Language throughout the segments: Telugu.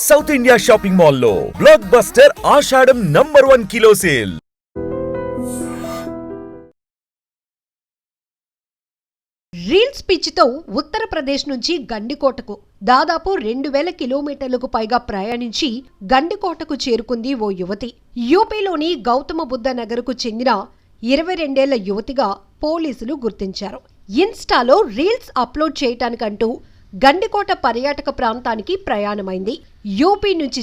సౌత్ ఇండియా షాపింగ్ మాల్లో బ్లాక్ బస్టర్ ఆషాఢం #1 కిలో సేల్. రీల్స్ పిచ్చితో ఉత్తరప్రదేశ్ నుంచి గండికోటకు దాదాపు 2000 కిలోమీటర్లకు పైగా ప్రయాణించి గండికోటకు చేరుకుంది ఓ యువతి. యూపీలోని గౌతమ బుద్ధ నగర్కు చెందిన 22 ఏళ్ల యువతిగా పోలీసులు గుర్తించారు. ఇన్స్టాలో రీల్స్ అప్లోడ్ చేయటానికంటూ గండికోట పర్యాటక ప్రాంతానికి ప్రయాణమైంది. యూపీ నుంచి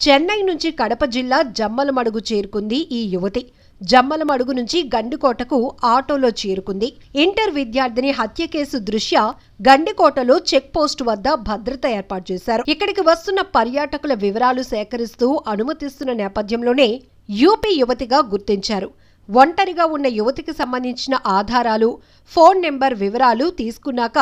చెన్నై నుంచి కడప జిల్లా జమ్మలమడుగు చేరుకుంది ఈ యువతి. జమ్మలమడుగు నుంచి గండికోటకు ఆటోలో చేరుకుంది. ఇంటర్ విద్యార్థిని హత్య కేసు దృష్ట్యా గండికోటలో చెక్ పోస్ట్ వద్ద భద్రత ఏర్పాటు చేశారు. ఇక్కడికి వస్తున్న పర్యాటకుల వివరాలు సేకరిస్తూ అనుమతిస్తున్న నేపథ్యంలోనే యూపీ యువతిగా గుర్తించారు. ఒంటరిగా ఉన్న యువతికి సంబంధించిన ఆధారాలు, ఫోన్ నెంబర్ వివరాలు తీసుకున్నాక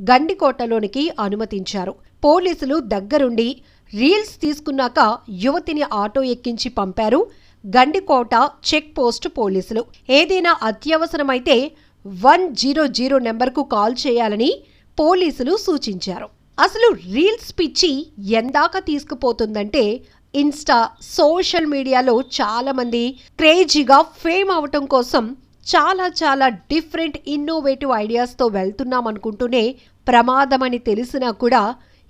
గండికోటలోనికి అనుమతించారు. పోలీసులు దగ్గరుండి రీల్స్ తీసుకున్నాక యువతిని ఆటో ఎక్కించి పంపారు గండికోట చెక్ పోస్ట్ పోలీసులు. ఏదైనా అత్యవసరమైతే 100 నెంబర్కు కాల్ చేయాలని పోలీసులు సూచించారు. అసలు రీల్స్ పిచ్చి ఎందాక తీసుకుపోతుందంటే ఇన్స్టా, సోషల్ మీడియాలో చాలా మంది క్రేజీగా ఫేమ్ అవటం కోసం చాలా డిఫరెంట్ ఇన్నోవేటివ్ ఐడియాస్తో వెళ్తున్నామనుకుంటూనే ప్రమాదమని తెలిసినా కూడా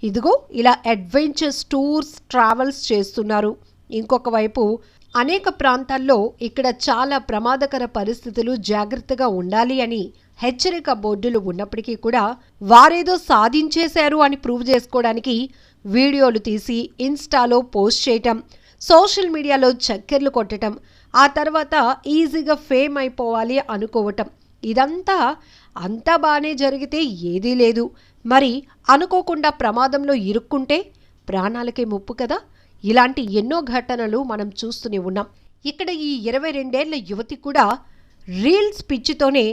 ఇదిగో ఇలా అడ్వెంచర్స్ టూర్స్, ట్రావెల్స్ చేస్తున్నారు. ఇంకొక వైపు అనేక ప్రాంతాల్లో ఇక్కడ చాలా ప్రమాదకర పరిస్థితులు, జాగ్రత్తగా ఉండాలి అని హెచ్చరిక బోర్డులు ఉన్నప్పటికీ కూడా వారేదో సాధించేశారు అని ప్రూవ్ చేసుకోవడానికి వీడియోలు తీసి ఇన్స్టాలో పోస్ట్ చేయటం, సోషల్ మీడియాలో చక్కెర్లు కొట్టడం, ఆ తర్వాత ఈజీగా ఫేమ్ అయిపోవాలి అనుకోవటం, ఇదంతా అంతా బాగానే జరిగితే ఏదీ లేదు, మరి అనుకోకుండా ప్రమాదంలో ఇరుక్కుంటే ప్రాణాలకే ముప్పు కదా. ఇలాంటి ఎన్నో ఘటనలు మనం చూస్తూనే ఉన్నాం. ఇక్కడ ఈ 22 ఏళ్ల యువతి కూడా రీల్స్ పిచ్చితోనే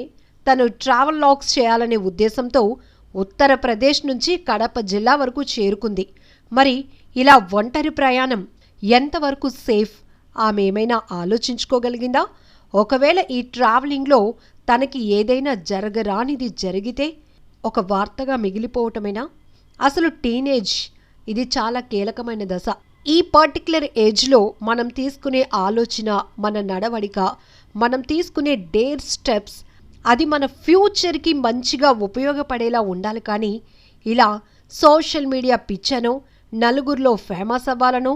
తను ట్రావెల్ లాగ్స్ చేయాలనే ఉద్దేశంతో ఉత్తరప్రదేశ్ నుంచి కడప జిల్లా వరకు చేరుకుంది. మరి ఇలా ఒంటరి ప్రయాణం ఎంతవరకు సేఫ్? ఆమె ఏమైనా ఆలోచించుకోగలిగిందా? ఒకవేళ ఈ ట్రావెలింగ్లో తనకి ఏదైనా జరగరానిది జరిగితే ఒక వార్తగా మిగిలిపోవటమేనా? అసలు టీనేజ్ ఇది చాలా కీలకమైన దశ. ఈ పర్టిక్యులర్ ఏజ్లో మనం తీసుకునే ఆలోచన, మన నడవడిక, మనం తీసుకునే డేర్ స్టెప్స్ అది మన ఫ్యూచర్కి మంచిగా ఉపయోగపడేలా ఉండాలి. కానీ ఇలా సోషల్ మీడియా పిచ్చనో, నలుగురిలో ఫేమస్ అవ్వాలనో,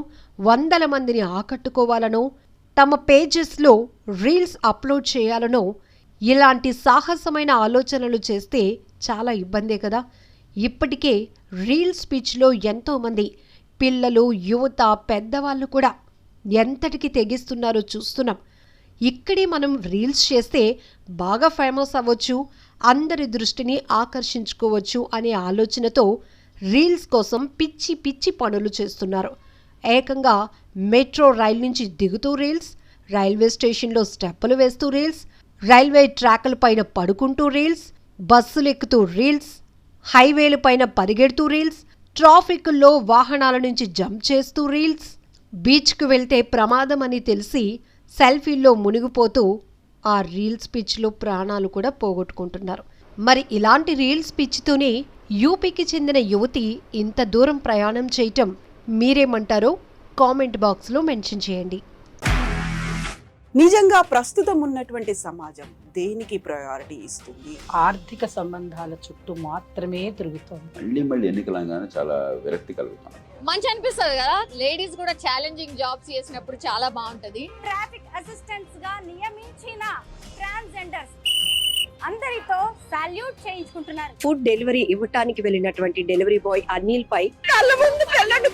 100 మందిని ఆకట్టుకోవాలనో, తమ పేజెస్లో రీల్స్ అప్లోడ్ చేయాలనో ఇలాంటి సాహసమైన ఆలోచనలు చేస్తే చాలా ఇబ్బందే కదా. ఇప్పటికే రీల్స్ పిచ్లో ఎంతోమంది పిల్లలు, యువత, పెద్దవాళ్ళు కూడా ఎంతటికి తెగిస్తున్నారో చూస్తున్నాం. ఇక్కడే మనం రీల్స్ చేస్తే బాగా ఫేమస్ అవ్వచ్చు, అందరి దృష్టిని ఆకర్షించుకోవచ్చు అనే ఆలోచనతో రీల్స్ కోసం పిచ్చి పనులు చేస్తున్నారు. ఏకంగా మెట్రో రైలు నుంచి దిగుతూ రీల్స్, రైల్వే స్టేషన్లో స్టెప్పులు వేస్తూ రీల్స్, రైల్వే ట్రాకుల పైన పడుకుంటూ రీల్స్, బస్సులు ఎక్కుతూ రీల్స్, హైవేల పైన పరిగెడుతూ రీల్స్, ట్రాఫిక్లో వాహనాల నుంచి జంప్ చేస్తూ రీల్స్, బీచ్కు వెళ్తే ప్రమాదం అని తెలిసి సెల్ఫీల్లో మునిగిపోతూ ఆ రీల్స్ పిచ్చిలో ప్రాణాలు కూడా పోగొట్టుకుంటున్నారు. మరి ఇలాంటి రీల్స్ పిచ్చితోనే యూపీకి చెందిన యువతి ఇంత దూరం ప్రయాణం చేయటం మీరేమంటారో కామెంట్ బాక్స్లో మెన్షన్ చేయండి. నిజంగా ప్రస్తుతం ఉన్నటువంటి సమాజం దేనికి ప్రయారిటీ ఇస్తుంది? ఆర్థిక సంబంధాల చుట్టూ మాత్రమే తిరుగుతుంది. మళ్ళీ ఎన్నికలంగానే చాలా విరక్తి కలుగుతాం. మంచి అనిపిస్తుంది కదా, లేడీస్ కూడా ఛాలెంజింగ్ జాబ్స్ చేసినప్పుడు చాలా బాగుంటది. ట్రాఫిక్ అసిస్టెంట్స్ గా నియమించిన ట్రాన్స్జెండర్స్ అందరితో సాల్యూట్ చేయించుకుంటున్నారు. ఫుడ్ డెలివరీ ఇవ్వటానికి వెళ్ళినటువంటి డెలివరీ బాయ్ అనిల్ పై కళ్ళ ముందు పెళ్ళండి